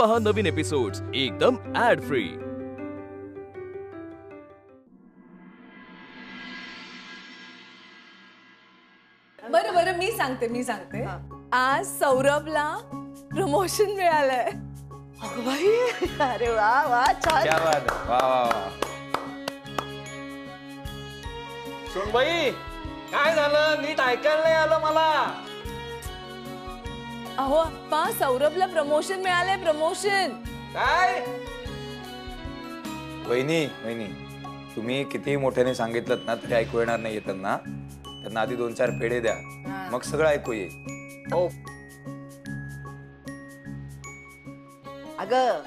पहा नवीन एपिसोड्स एकदम add free. बरं बरं मी सांगते आज सौरभला प्रमोशन मिळालंय। अगं बाई, अरे वा वा, छान। क्या बात है, वा वा वा। सुनबाई, काय झालं? नीट ऐकायला नाही आलं मला। अहो अप्पा, सौरभला प्रमोशन मिळालंय, प्रमोशन। काय? वहिनी वहिनी, तुम्ही किती मोठ्याने सांगितलं ना तरी ऐकू येणार नाही त्यांना। त्यांना आधी 2-4 पेढे द्या, मग सगळं ऐकू येईल। हो। अगं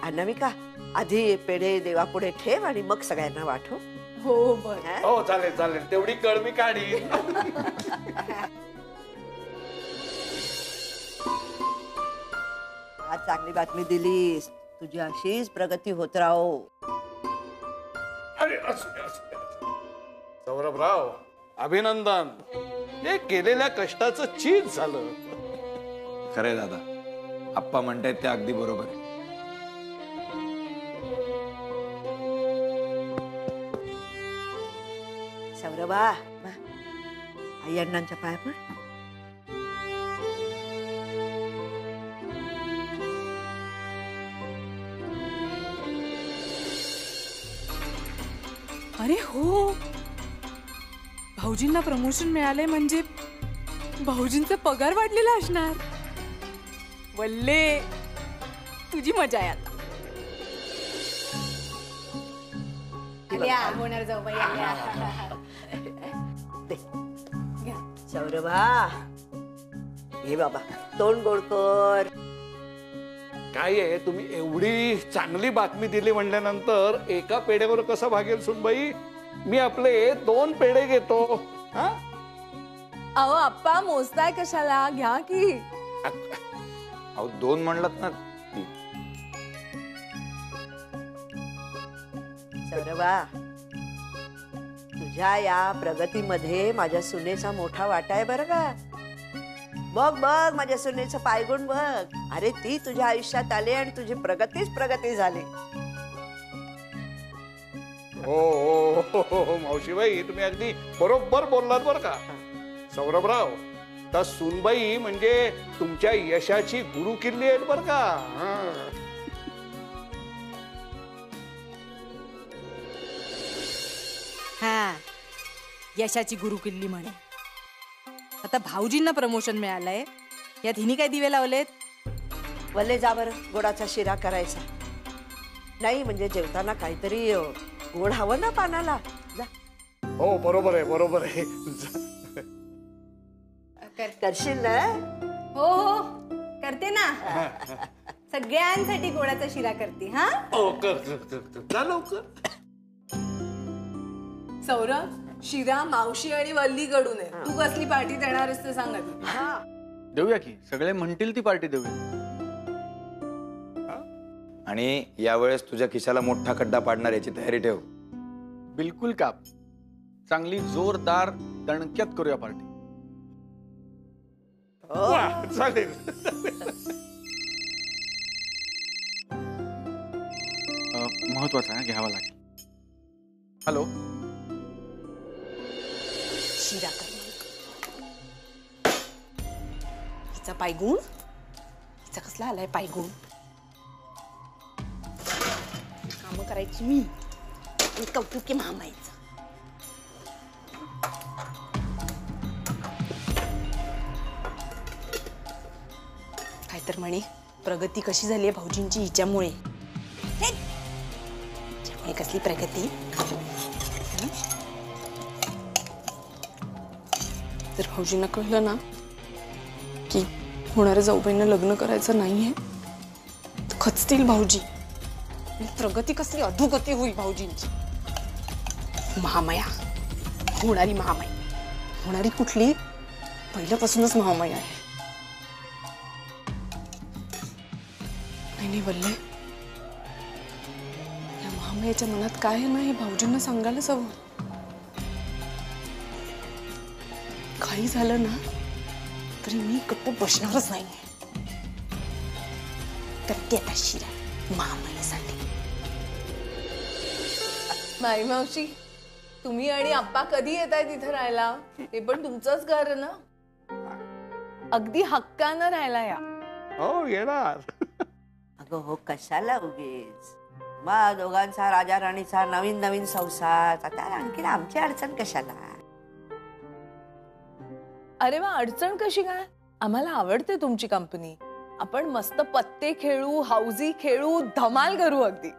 अनामिका, आधी पेढे देवापुढे ठेव आणि मग सगळ्यांना वाटव। हो बरं। हो चालेल चालेल, तेवढी कळमी काढी। आज चांगली बातमी दिलीस, तुझी अशीच प्रगती होत राहो। अरे असू दे, असू दे। सौरभराव, अभिनंदन। हे केलेल्या कष्टाचं चीज झालं। खरंय दादा, आप्पा म्हणतायत ते अगदी बरोबर आहे। सौरभा, आई अण्णांच्या पाया पड। अरे हो, भाऊजींना प्रमोशन मिळाले म्हणजे भाऊजींचा पगार वाढलेला असणार। वल्ले, तुझी मजा आहे आता। होणार जाऊ बाई, सौरभा, हे बाबा तोंड गोड कर। काय आहे, तुम्ही एवढी चांगली बातमी दिली म्हणल्यानंतर एका पेढ्यावर कसं भागेल सुनबाई? मी आपले 2 पेढे घेतो। हा? अहो अप्पा, मोजताय कशाला? घ्या की। अहो 2 म्हणलात ना। सौरभा, तुझ्या या प्रगतीमध्ये माझ्या सुनेचा मोठा वाटा आहे बरं का। बघ बघ, माझ्या सुनेचं पायगुण बघ। अरे ती तुझ्या आयुष्यात आली आणि तुझी प्रगतीच प्रगती झाली। हो हो हो मावशीबाई, तुम्ही अगदी बरोबर बोललात बरं का। सौरभराव, तर सुनबाई म्हणजे तुमच्या यशाची गुरु किल्ली आहेत बरं का। हा, यशाची गुरु किल्ली म्हणे। आता भाऊजींना प्रमोशन मिळालंय, यात हिनी काय दिवे लावलेत? वल्ले, जा बरं, गोडाचा शिरा करायचा। नाही म्हणजे जेवताना काहीतरी गोड हवं ना पानाला। जा। हो बरोबर आहे, बरोबर आहे। करशील ना? हो हो, करते ना। सगळ्यांसाठी गोडाचा शिरा करते। हा, हो, कर कर कर कर, जा लवकर। सौरभ, शिरा मावशी आणि वल्लीकडून आहे। तू कसली पार्टी देणार आहेस ते सांग आधी। हा, देऊया की, सगळे म्हणतील ती पार्टी देऊया। आणि यावेळेस तुझ्या खिशाला मोठा खड्डा पाडणार याची तयारी ठेव। बिलकुल काप, चांगली जोरदार दणक्यात करूया पार्टी। वा, चालेल। महत्वाचं आहे, घ्यावा लागेल। हॅलो, शिरा कर। हिचा पायगुण, हिचा कसला आलाय पायगुण? काम करायची मी आणि कौतुकी मामायचं। काय तर म्हणे, प्रगती कशी झाली आहे भाऊजींची हिच्यामुळे। हिच्यामुळे कसली प्रगती? जर भाऊजींना कळलं ना की होणाऱ्या जाऊबाईंना लग्न करायचं नाहीये तर खचतील भाऊजी। प्रगती कसली अधोगती होईल भाऊजींची। महामाया, होणारी महामाया। होणारी कुठली? पहिल्यापासूनच महामाया आहे। नाही वल्ले, या महामायाच्या मनात काय आहे ना हे भाऊजींना सांगायलाच हवं। काही झालं ना तरी मी गप्प बसणारच नाही। करते आता शिरा महामाईसाठी. माई मावशी, तुम्ही आणि आप्पा कधी येताय तिथे राहायला? हे पण तुमचंच घर ना, अगदी हक्कानं राहायला या. हो येणार. अगं हो, कशाला उगीच मग दोघांचा राजा राणीचा नवीन नवीन संसार, आता आणखी आमची अडचण कशाला? अरे वा, अडचण कशी काय? आम्हाला आवडते तुमची कंपनी. आपण मस्त पत्ते खेळू, हाऊजी खेळू, धमाल करू अगदी.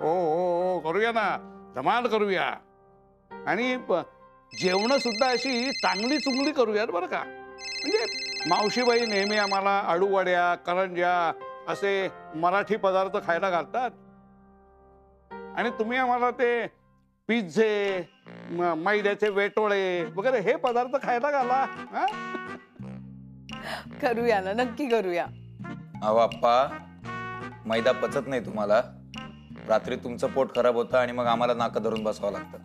हो हो करूया ना, धमाल करूया. आणि जेवण सुद्धा अशी चांगली चुंगली करूया बरं का. म्हणजे मावशीबाई नेहमी आम्हाला आळूवड्या, करंज्या असे मराठी पदार्थ खायला घालतात आणि तुम्ही आम्हाला ते पिझ्झे, मैद्याचे वेटोळे वगैरे हे पदार्थ खायला घाला. करूया ना, नक्की करूया. अहो आप्पा, मैदा पचत नाही तुम्हाला. रात्री तुमचं पोट खराब होतं आणि मग आम्हाला नाका धरून बसावं लागतं.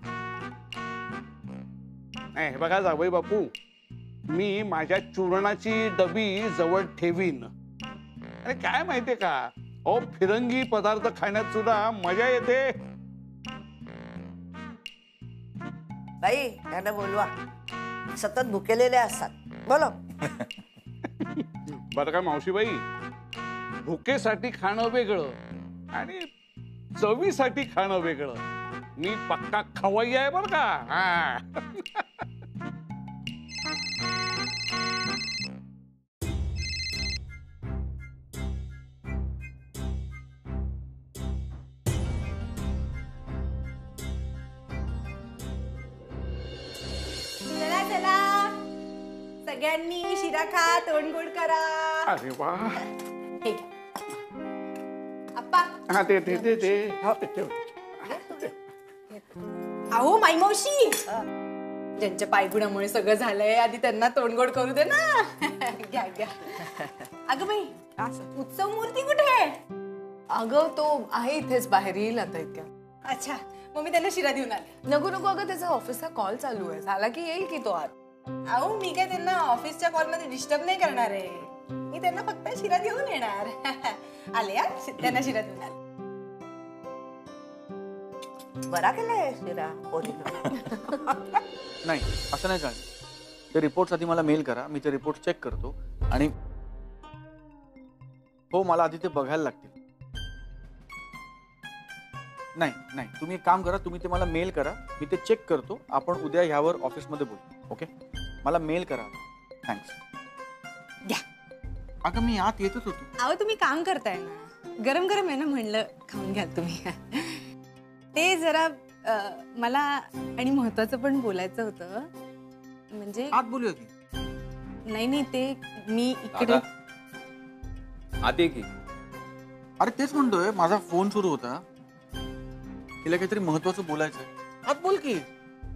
नाही बघा जावई बापू, मी माझ्या चूर्णाची डबी जवळ ठेवीन. आणि काय माहितीये का, अहो फिरंगी पदार्थ खाण्यात सुद्धा मजा येते. बाई त्यांना बोलवा, सतत भुकेलेले असतात. बोलो. बरं का मावशीबाई, भुकेसाठी खाणं वेगळं आणि चवीसाठी खाणं वेगळं. मी पक्का खवय्ये आहे बरं का. हा. चला चला सगळ्यांनी शिरा खा, तोंड गोड करा. अरे वा. हे घ्या. आप्पा. हा ते ते ते ते अहो माई मावशी, ज्यांच्या पायगुणामुळे सगळं झालंय आधी त्यांना तोंडगोड करू दे ना. घ्या घ्या. अगं बाई, उत्सव मूर्ती कुठे आहे? अगं तो आहे इथेच, बाहेर येईल आता इतक्या. अच्छा, मग मी त्यांना शिरा देऊन आले. नको नको, अगं त्याचा ऑफिसचा कॉल चालू आहे, झाला की येईल की तो आत. अहो मी काय त्यांना ऑफिसच्या कॉलमध्ये डिस्टर्ब नाही करणार आहे. मी त्यांना फक्त शिरा देऊन येणार. आले यार, त्यांना शिरा देऊन आले. बरा केलाय शिरा पोरीनं. नाही असं नाही चालेल. ते रिपोर्ट्स आधी मला मेल करा, मी ते रिपोर्ट चेक करतो. आणि हो, मला आधी ते बघायला लागतील. नाही नाही, तुम्ही एक काम करा, तुम्ही ते मला मेल करा, मी ते चेक करतो. आपण उद्या ह्यावर ऑफिसमध्ये बोलू. ओके, मला मेल करा. थँक्स. द्या. अगं मी आत येतच होतो. अहो तुम्ही काम करताय ना, गरम गरम आहे ना, म्हणलं खाऊन घ्या तुम्ही. ते जरा मला आणि महत्वाचं पण बोलायचं होतं. म्हणजे आत बोलूया की. नाही नाही, ते मी इकडे. आत ये की. अरे तेच म्हणतोय, माझा फोन सुरू होता, तिला काहीतरी महत्वाचं बोलायचं. आत बोल की.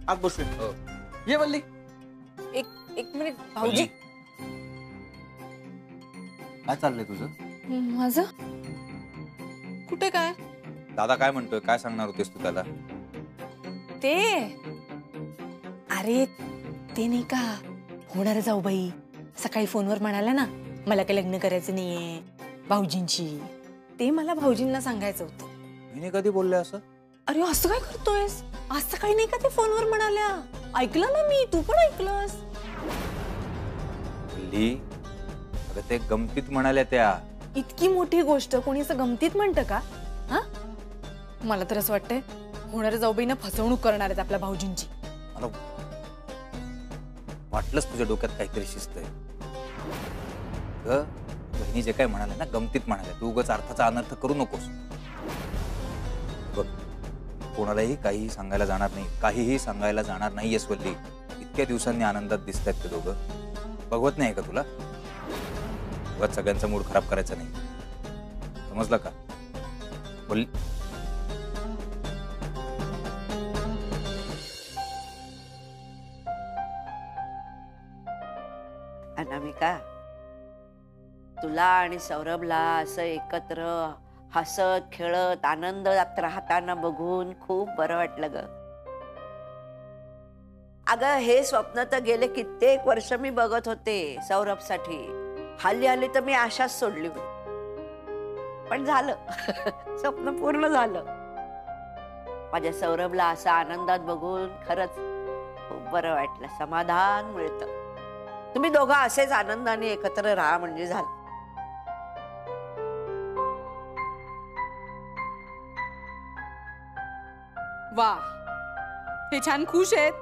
आत बसूया. ये वल्ली. एक मिनिट भाऊजी. काय चाललंय तुझं? माझं कुठे काय? दादा काय म्हणतोय, काय सांगणार होतेस तू त्याला? ते अरे ते नाही का होणार जाऊ बाई, सकाळी फोनवर म्हणाला ना मला काही लग्न करायचं नाहीये भाऊजींची. ते मला भाऊजींना सांगायचं होतं. मी कधी बोलले असं? अरे असं काय करतोयस? आज सकाळी नाही का ते फोनवर म्हणाल्या, ऐकलं ना मी, तू पण ऐकलंस? अगं ते गमतीत म्हणाल्या त्या. इतकी मोठी गोष्ट कोणी असं गमतीत म्हणतं का? हा, मला तर असं वाटतंय होणाऱ्या जाऊबाईंना फसवणूक करणार आहेत आपल्या भाऊजींची. मला वाटलंच तुझ्या डोक्यात काहीतरी शिस्त आहे. बहिणी जे काय म्हणाले ना, गमतीत म्हणाले, तू उगाच अर्थाचा अनर्थ करू नकोस. बघ, कोणालाही काहीही सांगायला जाणार नाही, काहीही सांगायला जाणार नाही वल्ली. इतक्या दिवसांनी आनंदात दिसतायत ते दोघं. बघवत नाही का तुला? उगाच सगळ्यांचा मूड खराब करायचा नाही, समजलं का? बोल. अनामिका, तुला आणि सौरभला असं एकत्र हसत खेळत आनंदात राहताना बघून खूप बरं वाटलं ग. अगं हे स्वप्न तर गेले कित्येक वर्ष मी बघत होते सौरभसाठी. हल्ली हल्ली तर मी आशाच सोडली. पण झालं. स्वप्न पूर्ण झालं. माझ्या सौरभला असा आनंदात बघून खरंच खूप बरं वाटलं. समाधान मिळतं. तुम्ही दोघं असेच आनंदाने एकत्र राहा म्हणजे झालं. वा, हे छान खुश आहेत.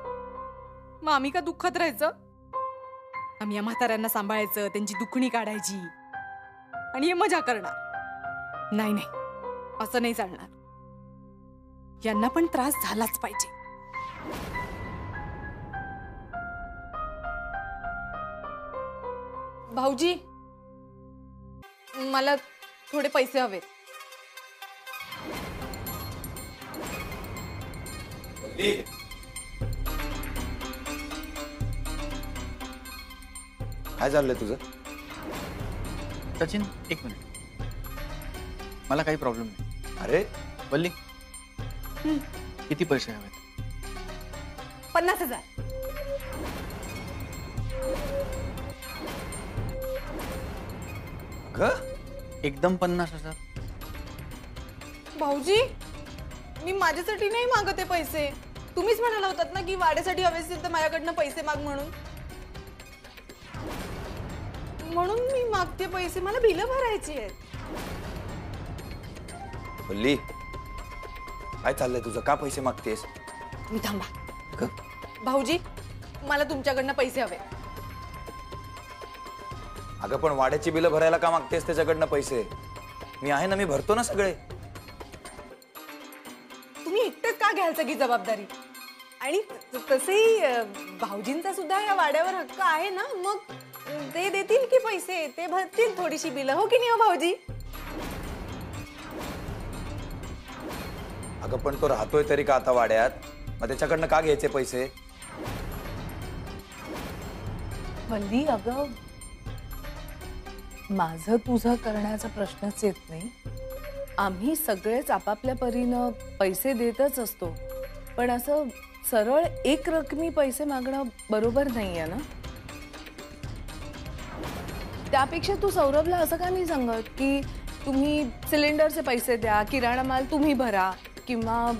मग आम्ही का दुःखात राहायचं? आम्ही या म्हाताऱ्यांना सांभाळायचं, त्यांची दुखणी काढायची आणि हे मजा करणार. नाही नाही, असं नाही चालणार. यांना पण त्रास झालाच पाहिजे. भाऊजी, मला थोडे पैसे हवेत. काय चाललंय तुझं? सचिन, एक मिनिट. मला काही प्रॉब्लेम नाही. अरे वल्ली, किती पैसे हवेत? 50,000. एकदम 50,000? भाऊजी, मी माझ्यासाठी नाही मागते पैसे. तुम्हीच म्हणाला होतात ना की वाड्यासाठी हवे असतील तर माझ्याकडनं पैसे माग म्हणून. म्हणून मी मागते पैसे. मला बिलं भरायची आहेत. वल्ली, काय चाललंय तुझं? का पैसे मागतेस? मी थांबा. का? भाऊजी, मला तुमच्याकडनं पैसे हवे. अगं पण वाड्याची बिलं भरायला का मागतेस त्याच्याकडनं पैसे? मी आहे ना, मी भरतो ना सगळे. तुम्ही एकटेच का घ्याल सगळी जबाबदारी? आणि तसेही भाऊजींचा सुद्धा या वाड्यावर हक्क आहे ना. मग ते देतील की पैसे, ते भरतील थोडीशी बिलं. हो की नाही हो भाऊजी? अगं पण तो राहतोय तरी का आता वाड्यात? मग त्याच्याकडनं का घ्यायचे पैसे? वल्ली, अगं माझं तुझं करण्याचा प्रश्नच येत नाही. आम्ही सगळेच आपापल्या परीनं पैसे देतच असतो. पण असं सरळ एक रकमी पैसे मागणं बरोबर नाहीये ना. त्यापेक्षा तू सौरभला असं का नाही सांगत की तुम्ही सिलेंडरचे पैसे द्या, किराणा माल तुम्ही भरा, किंवा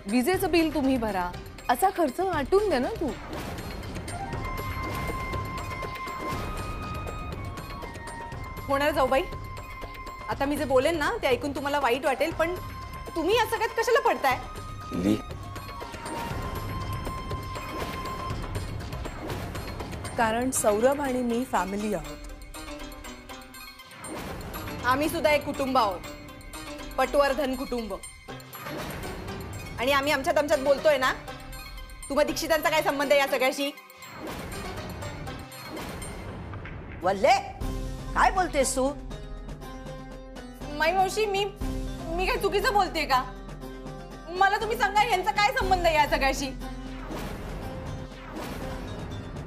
विजेचं बिल तुम्ही भरा. असा खर्च वाटून दे ना तू. होणार जाऊबाई, आता मी जे बोलेन ना ते ऐकून तुम्हाला वाईट वाटेल, पण तुम्ही या सगळ्यात कशाला पडताय? कारण सौरभ आणि मी फॅमिली आहोत. आम्ही सुद्धा एक कुटुंब आहोत. पटवर्धन कुटुंब. आणि आम्ही आमच्यात बोलतोय ना. तुम्हा दीक्षितांचा काय संबंध आहे या सगळ्याशी? वल्ले, काय बोलतेस तू? माई मावशी, मी काय चुकीचं बोलतेय का? मला तुम्ही सांगा, यांचा काय संबंध आहे या सगळ्याशी?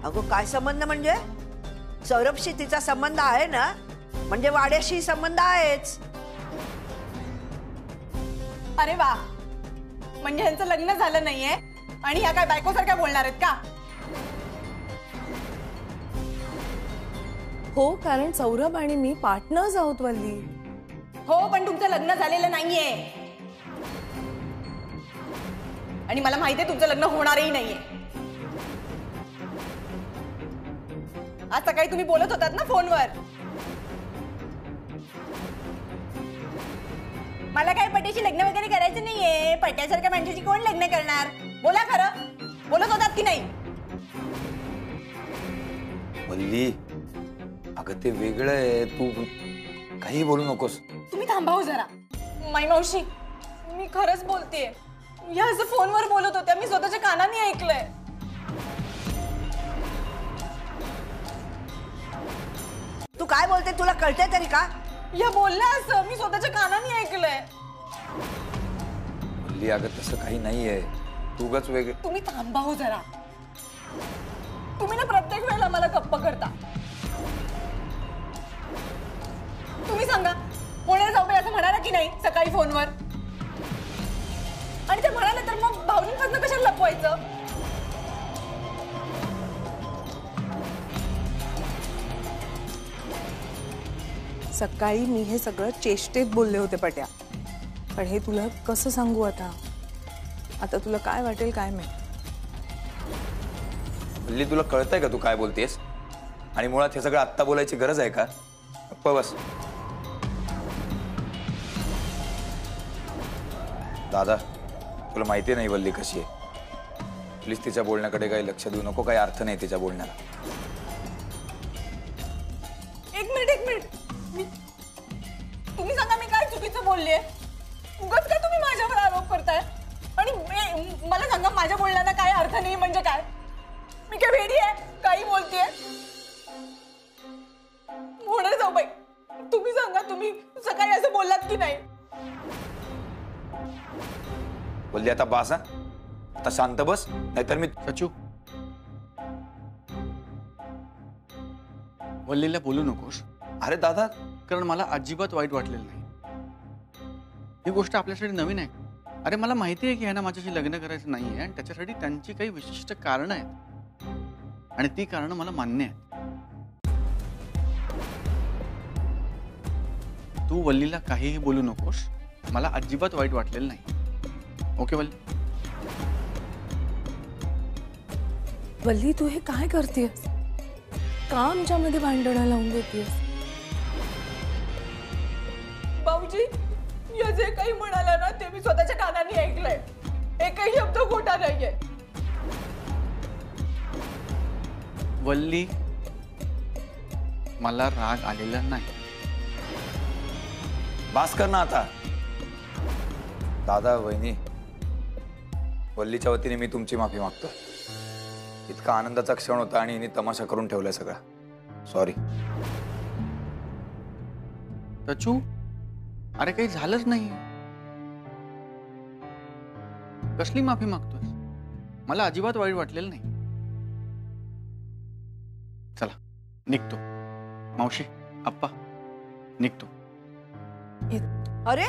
अगो, काय संबंध म्हणजे? सौरभशी तिचा संबंध आहे ना, म्हणजे वाड्याशी संबंध आहेच. अरे वा, म्हणजे यांचं लग्न झालं नाहीये आणि ह्या काय बायकोसारख्या बोलणार आहेत का? हो, कारण सौरभ आणि मी पार्टनर्स आहोत वल्ली. हो, पण तुमचं लग्न झालेलं नाहीये आणि मला माहितीये तुमचं लग्न होणारही नाहीये. आज सकाळी तुम्ही बोलत होतात ना फोनवर. मला काय पट्याशी लग्न वगैरे करायचं नाहीये. पट्यासारख्या माणसाची कोण लग्न करणार? बोला खरं, बोलत होतात की नाही? वल्ली, अगं ते वेगळं आहे. तू काही बोलू नकोस. तुम्ही थांबाव जरा. माई मावशी, मी खरंच बोलतेय. या असं फोनवर बोलत होत्या, मी स्वतःच्या कानाने ऐकलंय. तू काय बोलते तुला कळते तरी का? या बोलल्या असं मी स्वतःच्या कानाने ऐकलंय. वल्ली, अगं तसं काही नाहीये. तू उगाच वेगळं. तुम्ही थांबाव जरा. तुम्ही ना प्रत्येक वेळेला मला गप्प करता. तुम्ही सांगा, पुण्याला जाऊ असं म्हणाला की नाही सकाळी फोनवर? आणि ते म्हणाले तर मग भाऊजींपासून कशाला लपवायचं? सकाळी मी हे सगळं चेष्टेत बोलले होते पट्या, पण हे तुला कसं सांगू आता? आता तुला काय वाटेल काय माहिती. वल्ली, तुला कळतंय का तू काय बोलतेस? आणि मुळात हे सगळं आत्ता बोलायची गरज आहे का? गप्प बस. दादा, तुला माहिती नाही वल्ली कशी आहे. प्लीज तिच्या बोलण्याकडे काही लक्ष देऊ नको. काही अर्थ नाही तिच्या बोलण्याला. एक मिनिट तुम्ही सांगा, मी काय चुकीचं बोलले? उगाच काय तुम्ही माझ्यावर आरोप करताय? आणि मला सांगा, माझ्या बोलण्याला काय अर्थ नाही म्हणजे काय? मी काय वेडी आहे? काही बोलतेय? होणार जाऊ बाई, तुम्ही सांगा, तुम्ही सकाळी असं बोललात की नाही? वल्ली, आता बास हा. आता शांत बस, नाहीतर मी. सचू, वल्लीला बोलू नकोस. अरे दादा, कारण मला अजिबात वाईट वाटलेलं नाही. ही गोष्ट आपल्यासाठी नवीन आहे. अरे मला माहिती आहे की ह्यांना माझ्याशी लग्न करायचं नाहीये आणि त्याच्यासाठी त्यांची काही विशिष्ट कारणं आहेत आणि ती कारणं मला मान्य आहेत. तू वल्लीला काहीही बोलू नकोस. मला अजिबात वाईट वाटलेलं नाही. ओके वल्ली? वल्ली, तू हे काय करतेस? का आमच्यामध्ये भांडणं लावून देतेस? भाऊजी, या जे काही म्हणाला ना ते मी स्वतःच्या कानाने ऐकलंय. एकही शब्द खोटा नाहीये. वल्ली, मला राग आलेला नाही. बास कर ना आता. दादा, वहिनी, वल्लीच्या वतीने मी तुमची माफी मागतो. इतका आनंदाचा क्षण होता आणि हिने तमाशा करून ठेवलाय सगळा. सॉरी. तचू, अरे काही झालंच नाही. कसली माफी मागतोय? मला अजिबात वाईट वाटलेलं नाही. चला निघतो. मावशी, आप्पा, निघतो. अरे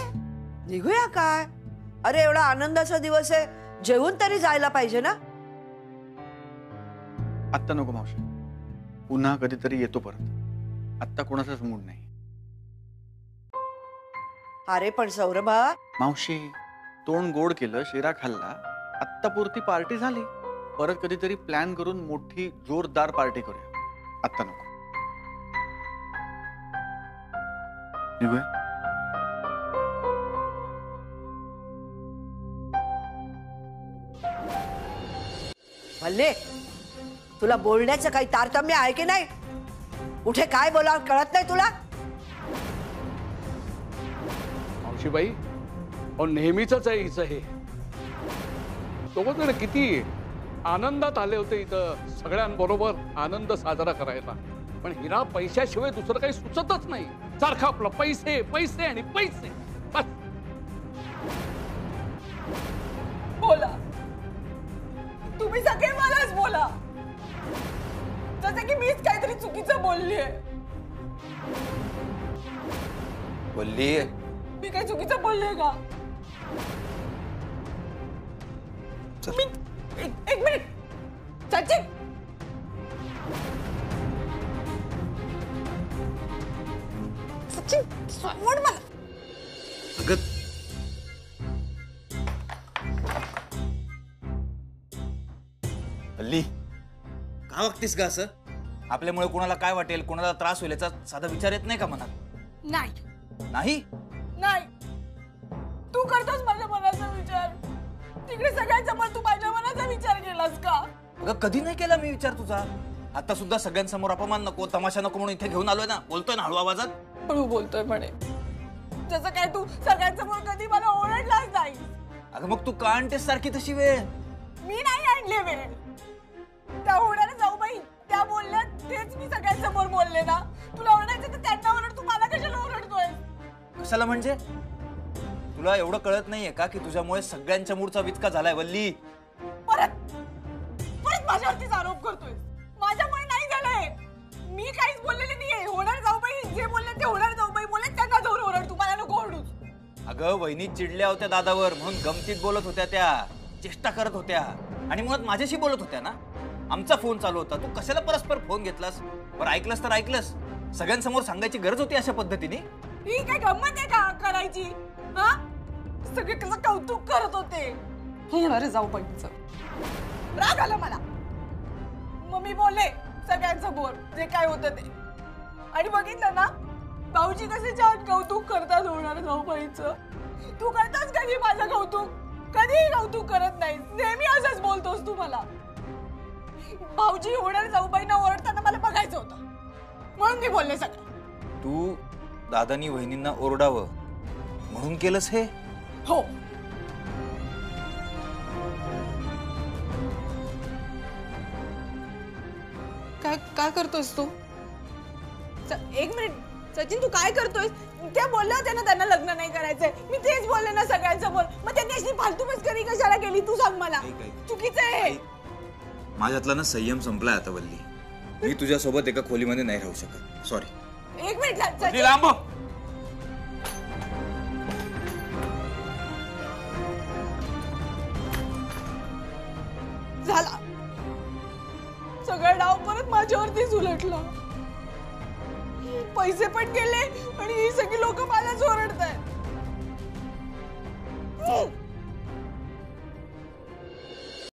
निघूया काय? अरे एवढा आनंदाचा दिवस आहे, जेवून तरी जायला पाहिजे ना. आत्ता नको मावशी, पुन्हा कधीतरी येतो परत. आत्ता कोणाचाच मूड नाही. अरे पण सौरभा, मावशी, तोंड गोड केलं, शिरा खाल्ला, आत्ता पुरती पार्टी झाली. परत कधीतरी प्लॅन करून मोठी जोरदार पार्टी करूया. आत्ता नको. निघूया. भल्ले, तुला बोलण्याचं काही तारतम्य आहे की नाही? कुठे काय बोलावं कळत नाही तुला? मावशीबाई, अहो नेहमीच आहे हिचं हे. दोघं किती आनंदात आले होते इथं, सगळ्यांबरोबर आनंद साजरा करायला. पण हिरा पैशाशिवाय दुसरं काही सुचतच नाही. सारखं आपलं पैसे पैसे आणि पैसे. बस. बोला, तुम्ही सगळे मलाच बोला, जसं की मीच काहीतरी चुकीचं बोललीये. वल्ली, मी काही चुकीचं बोलले का? मी एक मिनिट. सचिन, सचिन सोड मला. वल्ली, का वागतीस का असं? आपल्यामुळे कोणाला काय वाटेल, कोणाला त्रास होईल याचा साधा विचार येत नाही का मनात? नाही नाही. नाही, तू करतोस माझ्या मनाचा विचार. तिकडे सगळ्यांसमोर तू माझ्या मनाचा विचार केलास का? अगं कधी नाही केला मी विचार तुझा. आता सुद्धा सगळ्यांसमोर अपमान नको, तमाशा नको म्हणून इथे घेऊन आलोय ना. बोलतोय ना हळू आवाजात. हळू बोलतोय म्हणे, जसं काय तू सगळ्यांसमोर कधी मला ओरडलाच नाही. अगं मग तू का आणतेस सारखी तशी वेळ? मी नाही आणले वेळ. त्या होणाऱ्या जाऊ बाई त्या बोलल्या, तेच मी सगळ्यांसमोर बोलले ना. तुला ओरडायचं तर त्यांना ओरड, तू मला कशाला ओरडतोय? कशाला म्हणजे? तुला एवढं कळत नाहीये का की तुझ्यामुळे सगळ्यांच्या मूडचा विचका झालाय वल्ली? परत माझ्यावरतीच आरोप करतोय. माझ्यामुळे नाही झालंय. मी काहीच बोललेले नाहीये. होणार जाऊ बाई जे बोलले ते होणार जाऊ बाई बोलले, त्यांना जाऊन ओरड, तू मला नको ओरडूस. अगं वहिनी चिडल्या होत्या दादावर म्हणून गमतीत बोलत होत्या, त्या चेष्टा करत होत्या आणि मुळात माझ्याशी बोलत होत्या ना. आमचा फोन चालू होता, तू कशाला परस्पर फोन घेतलास? बरं ऐकलंस तर ऐकलंस, सगळ्यांसमोर सांगायची गरज होती अशा पद्धतीने? ही काय गंमत आहे का करायची? हा, सगळे कसं कौतुक करत होते. होणार जाऊ बाईंचं. राग आला मला. मग मी बोलले सगळ्यांसमोर जे काय होतं ते. आणि बघितलं ना भाऊजी कसे छान कौतुक करतात होणार जाऊ बाईंचं. तू करतास कधी माझं कौतुक? कधीही कौतुक करत नाही, नेहमी असंच बोलतोस तू मला. भाऊजी होणार जाऊबाईंना ओरडताना मला बघायचं होतं म्हणून मी बोलले सगळं. तू दादानी वहिनींना ओरडावं म्हणून केलंस हे? हो. काय करतोस तू? एक मिनिट सचिन, तू काय करतोय? त्या बोलल्या होत्या ना त्यांना लग्न नाही करायचंय. मी तेच बोलले ना सगळ्यांसमोर. मग त्यांनी अशी फालतू मस्करी कशाला केली तू सांग मला. चुकीचं आहे. माझ्यातला ना संयम संपलाय आता वल्ली. मी तुझ्यासोबत एका खोलीमध्ये नाही राहू शकत. सॉरी. एक मिनिट सचिन. लांब हो. झाला सगळा डाव परत माझ्यावरतीच उलटला. पैसे पण गेले आणि ही सगळी लोक मलाच ओरडतात.